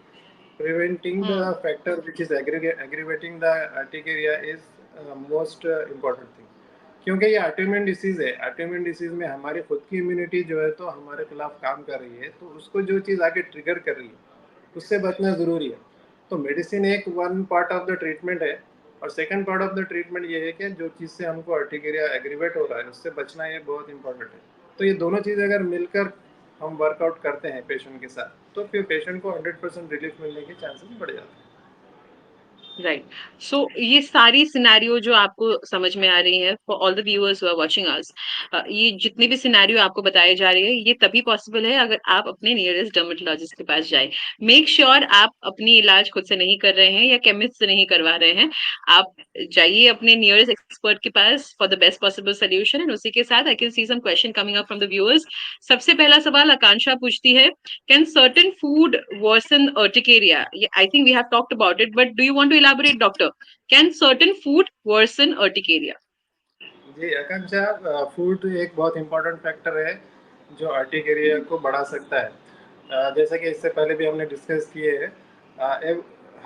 Preventing the Hmm. factor which is aggravating the urticaria is most important thing, क्योंकि ये ऑटोइम्यून डिसीज है। ऑटोइम्यून डिसीज में हमारी खुद की इम्यूनिटी जो है तो हमारे खिलाफ काम कर रही है, तो उसको जो चीज़ आगे ट्रिगर कर रही है उससे बचना ज़रूरी है। तो मेडिसिन एक one part of the treatment है, और second part of the treatment ये है कि जो चीज़ से हमको अर्टिकेरिया एग्रीवेट हो रहा है उससे बचना ये बहुत इंपॉर्टेंट है। तो ये दोनों चीज़ अगर मिलकर हम वर्कआउट करते हैं पेशेंट के साथ, तो फिर पेशेंट को 100% रिलीफ मिलने के चांसेस बढ़ जाते हैं। राइट। सो ये सारी सिनेरियो जो आपको समझ में आ रही है, for all the viewers who are watching us, ये जितने भी सिनेरियो आपको बताए जा रहे हैं, ये तभी पॉसिबल है अगर आप अपने नियरेस्ट डर्मेटोलॉजिस्ट के पास जाए। मेक श्योर आप अपनी इलाज खुद से नहीं कर रहे हैं या केमिस्ट से नहीं करवा रहे हैं। आप जाइए अपने नियरेस्ट एक्सपर्ट के पास for the best possible solution. And उसी के साथ I can see some question coming up from the viewers. सबसे पहला सवाल आकांक्षा पूछती है, can certain food worsen urticaria? Yeah, I think we have talked about it, but do you want to elaborate, doctor? Can certain food worsen urticaria? Ji Akanksha, food एक बहुत important factor है जो urticaria को बढ़ा सकता है। जैसा कि इससे पहले भी हमने डिस्कस किए हैं,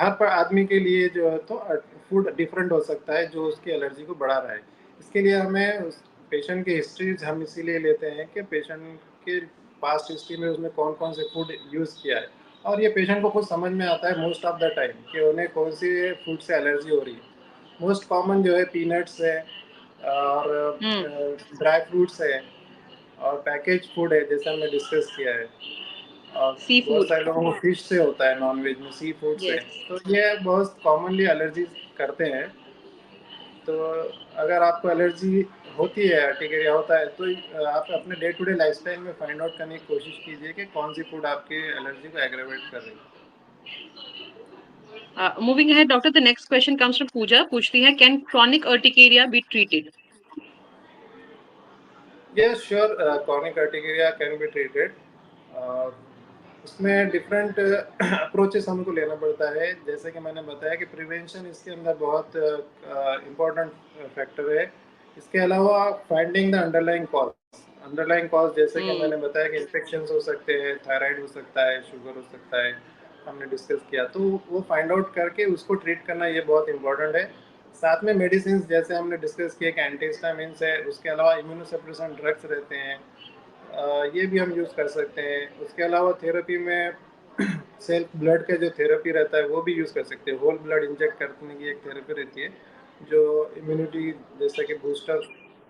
हर आदमी के लिए जो है तो फूड डिफरेंट हो सकता है जो उसकी एलर्जी को बढ़ा रहा है। इसके लिए हमें उस पेशेंट की हिस्ट्रीज हम इसीलिए लेते हैं कि पेशेंट के पास्ट हिस्ट्री में उसने कौन कौन से फूड यूज़ किया है, और ये पेशेंट को खुद समझ में आता है मोस्ट ऑफ द टाइम कि उन्हें कौन सी फूड से एलर्जी हो रही है। मोस्ट कॉमन जो है पीनट्स है, और Hmm. ड्राई फ्रूट्स है, और पैकेज फूड है जैसे हमने डिस्कस किया है, और बहुत Seafood. सारे लोगों को फिश से होता है, नॉन वेज में सी फूड से। Yes. तो ये बहुत कॉमनली एलर्जी करते हैं। तो अगर आपको एलर्जी होती है, अर्टिकेरिया होता है, तो आप अपने डे टू डे लाइफस्टाइल में फाइंड आउट करने की कोशिश कीजिए कि कौन सी फूड आपकी एलर्जी को एग्रेवेट कर रही है। Moving ahead, doctor, the next question comes from Pooja. पूछती है, can chronic urticaria be treated? Yes sure, chronic urticaria can be treated. उसमें डिफरेंट अप्रोचेस हमको लेना पड़ता है। जैसे कि मैंने बताया कि प्रिवेंशन इसके अंदर बहुत इम्पोर्टेंट फैक्टर है। इसके अलावा फाइंडिंग द अंडरलाइंग कॉज जैसे कि Hmm. मैंने बताया कि इन्फेक्शन हो सकते हैं, थायराइड हो सकता है, शुगर हो सकता है, हमने डिस्कस किया। तो वो फाइंड आउट करके उसको ट्रीट करना ये बहुत इंपॉर्टेंट है। साथ में मेडिसिन जैसे हमने डिस्कस किया कि एंटीहिस्टामिन्स है, उसके अलावा इम्यूनोसप्रेसेंट ड्रग्स रहते हैं, ये भी हम यूज़ कर सकते हैं। उसके अलावा थेरेपी में सेल्फ ब्लड का जो थेरेपी रहता है वो भी यूज़ कर सकते हैं। होल ब्लड इंजेक्ट करने की एक थेरेपी रहती है जो इम्यूनिटी जैसे कि बूस्टर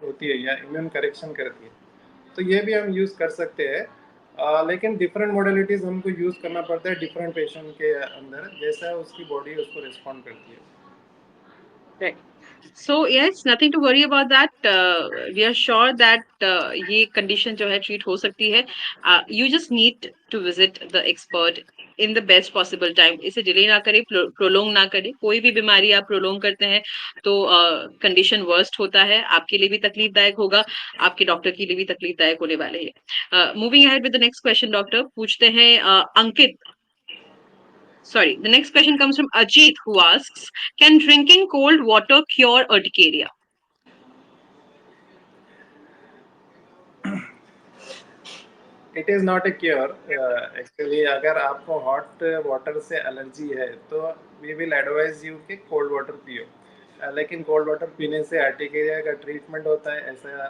होती है या इम्यून करेक्शन करती है। तो ये भी हम यूज़ कर सकते हैं। लेकिन डिफरेंट मॉडलिटीज़ हमको यूज़ करना पड़ता है डिफरेंट पेशेंट के अंदर, जैसा उसकी बॉडी उसको रिस्पॉन्ड करती है। Right. So yes, nothing to worry about that. We are sure that ये condition जो है treat हो सकती है. You just need to visit the expert in the best possible time. इसे delay ना करें, prolong ना करें. कोई भी बीमारी आप prolong करते हैं तो condition worst होता है. आपके लिए भी तकलीफदायक होगा, आपके डॉक्टर के लिए भी तकलीफदायक होने वाले हैं. Moving ahead with the next question, doctor. पूछते हैं अंकित. Sorry, the next question comes from Ajit, who asks, can drinking cold water cure urticaria? It is not a cure. Actually अगर आपको हॉट वाटर से एलर्जी है तो we will advise you कि cold water पियो। लेकिन कोल्ड वाटर पीने से अर्टिकेरिया का ट्रीटमेंट होता है ऐसा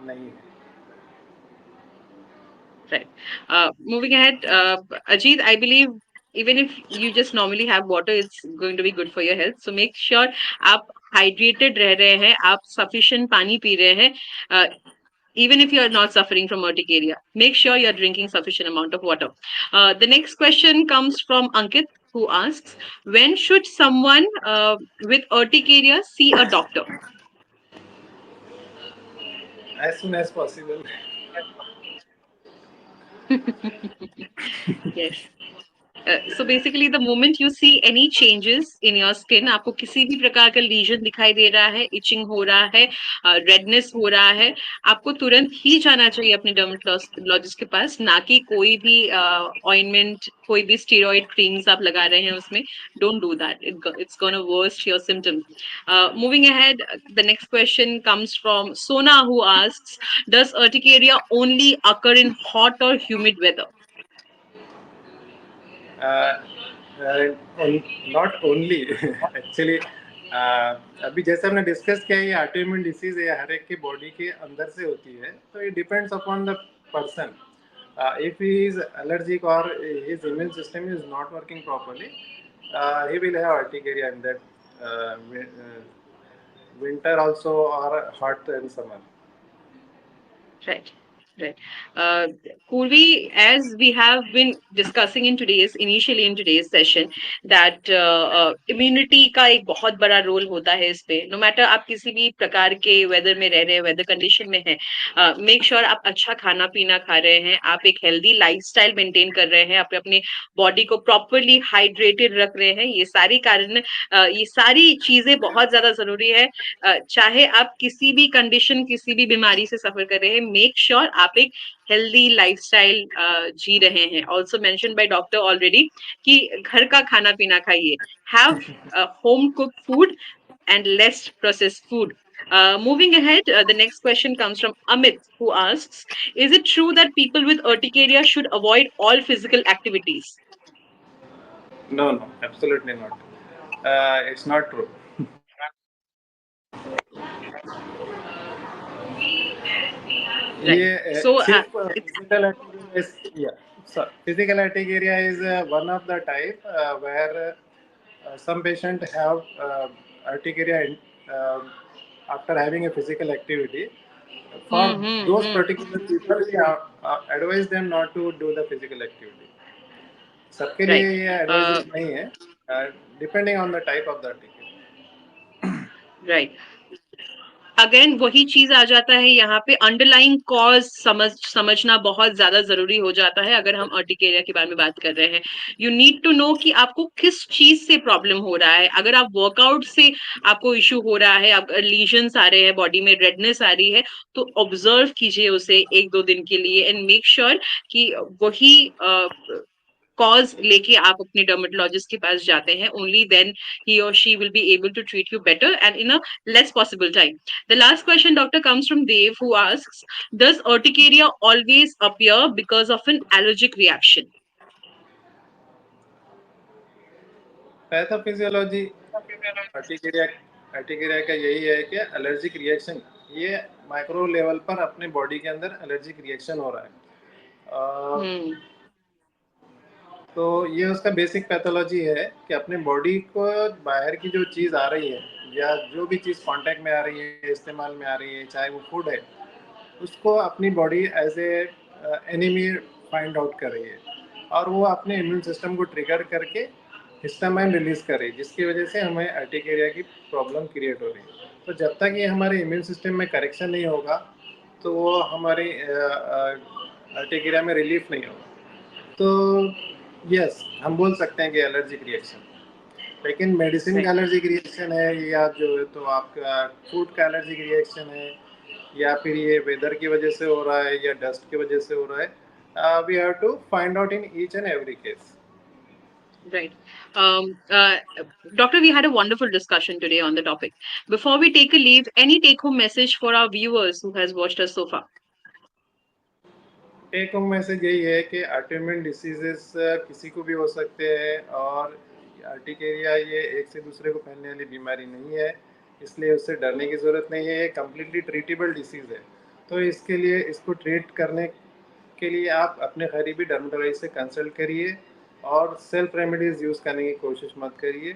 नहीं है। Right. Moving ahead, Ajit, I believe even if you just normally have water, it's going to be good for your health. So make sure आप hydrated रह रहे हैं, आप sufficient पानी पी रहे हैं. Even if you are not suffering from urticaria, make sure you are drinking sufficient amount of water. The next question comes from Ankit, who asks, when should someone with urticaria see a doctor? As soon as possible. Yes. So basically the moment you see any changes in your skin, आपको किसी भी प्रकार का legion दिखाई दे रहा है, etching हो रहा है, रेडनेस हो रहा है, आपको तुरंत ही जाना चाहिए अपने डर्मेटोलॉजिस्ट के पास, ना कि कोई भी ऑइंटमेंट, कोई भी स्टेरॉइड क्रीम्स आप लगा रहे हैं उसमें. Don't do that. It's gonna worst your symptoms. Moving ahead, the next question comes from Sona, who asks, does urticaria only occur in hot or humid weather? Not only actually अभी जैसे हमने discuss किया, ये autoimmune disease है, हर एक की body के अंदर से होती है, तो it depends upon the person. If he is allergic or his immune system is not working properly, he will have urticaria in that winter also, or hot and summer. Right, right. Uh, Purvi, as we have been discussing initially in today's session, that immunity का एक बहुत बड़ा role होता है इस पे. No matter आप किसी भी प्रकार के वेदर में रह रहे हैं, वेदर कंडीशन में हैं, मेक श्योर आप अच्छा खाना पीना खा रहे हैं, आप एक हेल्दी लाइफस्टाइल मेंटेन कर रहे हैं, आप अपने बॉडी को प्रॉपरली हाइड्रेटेड रख रहे हैं. ये सारी चीजें बहुत ज्यादा जरूरी है. चाहे आप किसी भी कंडीशन, किसी भी बीमारी से सफर कर रहे हैं, मेक श्योर आप एक हेल्दी लाइफस्टाइल जी रहे हैं. Also mention by doctor already कि घर का खाना पीना खाइए, have home cook food and less processed food. Moving ahead, the next question comes from Amit, who asks, is it true that people with urticaria should avoid all physical activities? No, no, absolutely not. It's not true. Right. ये So सिर्फ it's physical activity, या physical area is one of the type where some patient have urticaria uh, after having a physical activity. For hmm, hmm, those hmm. particular people, we advise them not to do the physical activity. सबके लिए Right. ये Uh, advisable नहीं है, depending on the type of the article. right. Again वही चीज आ जाता है यहाँ पे, अंडरलाइंग कॉज समझना बहुत ज्यादा जरूरी हो जाता है अगर हम अर्टिकेरिया के बारे में बात कर रहे हैं. यू नीड टू नो कि आपको किस चीज से प्रॉब्लम हो रहा है. अगर आप वर्कआउट से आपको इश्यू हो रहा है, आप लीजन्स आ रहे हैं, बॉडी में रेडनेस आ रही है, तो ऑब्जर्व कीजिए उसे एक दो दिन के लिए एंड मेक श्योर कि वही कॉज लेके आप अपने डर्मेटोलॉजिस्ट के पास जाते हैं. Only then he or she will be able to treat you better and in a less possible time. The last question, doctor, comes from Dave, who asks, does urticaria always appear because of an allergic reaction? Pathophysiology urticaria urticaria का यही है कि allergic reaction, ये micro level पर अपने body के अंदर allergic reaction हो रहा है. Hmm. तो ये उसका बेसिक पैथोलॉजी है कि अपने बॉडी को बाहर की जो चीज़ आ रही है, या जो भी चीज़ कांटेक्ट में आ रही है, इस्तेमाल में आ रही है, चाहे वो फूड है, उसको अपनी body as a enemy find out कर रही है, और वो अपने इम्यून सिस्टम को ट्रिगर करके हिस्टामाइन रिलीज कर रही है, जिसकी वजह से हमें अर्टिकेरिया की प्रॉब्लम क्रिएट हो रही है. तो जब तक ये हमारे इम्यून सिस्टम में करेक्शन नहीं होगा, तो वो हमारी अर्टिकेरिया में रिलीफ नहीं होगा. तो यस, हम बोल सकते हैं कि एलर्जिक रिएक्शन. लेकिन मेडिसिन का Right. एलर्जिक रिएक्शन है, या जो तो आपका फूड का एलर्जिक रिएक्शन है, या फिर ये वेदर की वजह से हो रहा है, या डस्ट की वजह से हो रहा है, we have to find out in each and every case. Right. Um, uh, Doctor, we had a wonderful discussion today on the topic. Before we take a leave, any take home message for our viewers who has watched us so far? Take home message यही है कि autoimmune diseases किसी को भी हो सकते हैं, और अर्टिकेरिया ये एक से दूसरे को फैलने वाली बीमारी नहीं है, इसलिए उससे डरने की ज़रूरत नहीं है. ये कम्प्लीटली ट्रीटेबल डिसीज़ है. तो इसके लिए, इसको ट्रीट करने के लिए आप अपने करीबी डर्मेटोलॉजिस्ट से कंसल्ट करिए, और सेल्फ रेमेडीज़ यूज़ करने की कोशिश मत करिए,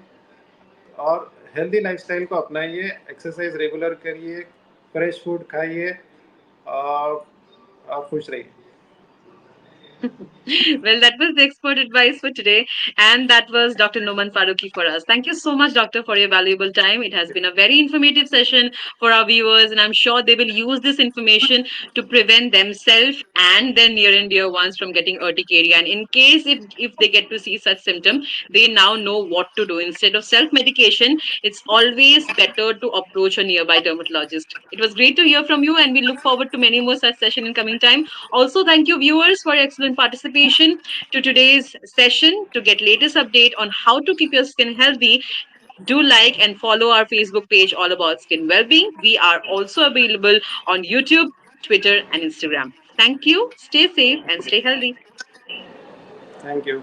और हेल्दी लाइफस्टाइल को अपनाइए, एक्सरसाइज रेगुलर करिए, फ्रेश फूड खाइए, और खुश रहिए. Well, that was the expert advice for today. And that was Dr. Noman Faruqi for us. Thank you so much, Doctor, for your valuable time. It has been a very informative session for our viewers, and I'm sure they will use this information to prevent themselves and their near and dear ones from getting urticaria. And in case if they get to see such symptom, they now know what to do. Instead of self-medication, it's always better to approach a nearby dermatologist. It was great to hear from you, and we look forward to many more such sessions in coming time. Also, thank you viewers for your excellent participation to today's session. To get latest update on how to keep your skin healthy, do like and follow our Facebook page all about skin well-being. We are also available on YouTube, Twitter and Instagram. Thank you. Stay safe and stay healthy. Thank you.